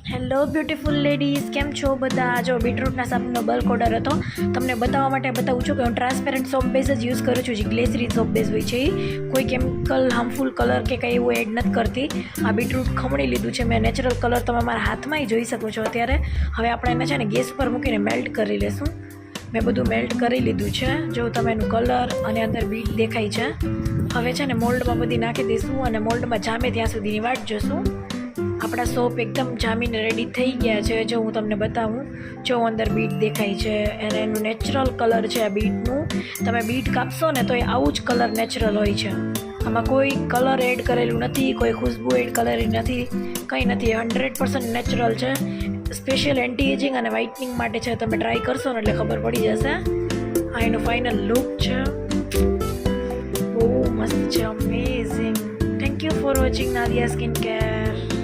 Hello beautiful ladies, કેમ છો બધા? જો બીટરૂટના સાબુનો બલ્ક ઓર્ડર હતો. તમને બતાવવા માટે બતાવું છું કે હું ટ્રાન્સપેરન્ટ સોપ બેઝ જ યુઝ કરું છું. જે ગ્લેસરી સોપ બેઝ હોય છે એ કોઈ કેમિકલ હાર્મફુલ કલર કે કંઈ એવું એડ નથી કરતી. આ બીટરૂટ ખમણી લીધું છે મેં. નેચરલ કલર તમે મારા હાથમાંય જોઈ શકો છો અત્યારે. હવે આપણે એને છે ને ગેસ પર મૂકીને મેલ્ટ કરી લેશું. મેં બધું મેલ્ટ કરી લીધું છે. જો તમે એનું કલર અને અંદર બીટ દેખાય છે. હવે છે ને મોલ્ડમાં બધી નાખી દઈશું અને મોલ્ડમાં જામે ત્યાં સુધીની વાટ જોશું. આપણા સોપ એકદમ જામીને રેડી થઈ ગયા છે. જો હું તમને બતાવું, જો અંદર બીટ દેખાય છે અને એનું નેચરલ કલર છે આ બીટનું. તમે બીટ કાપશો ને તો એ આવું જ કલર નેચરલ હોય છે. આમાં કોઈ કલર એડ કરેલું નથી, કોઈ ખુશ્બુ એડ કરેલી નથી, કંઈ નથી. 100% નેચરલ છે. સ્પેશિયલ એન્ટી એજિંગ અને વ્હાઇટનિંગ માટે છે. તમે ટ્રાય કરશો ને એટલે ખબર પડી જશે. આ એનું ફાઇનલ લુક છે. બહુ મસ્ત છે, amazing. Thank you for watching Nadia skin care.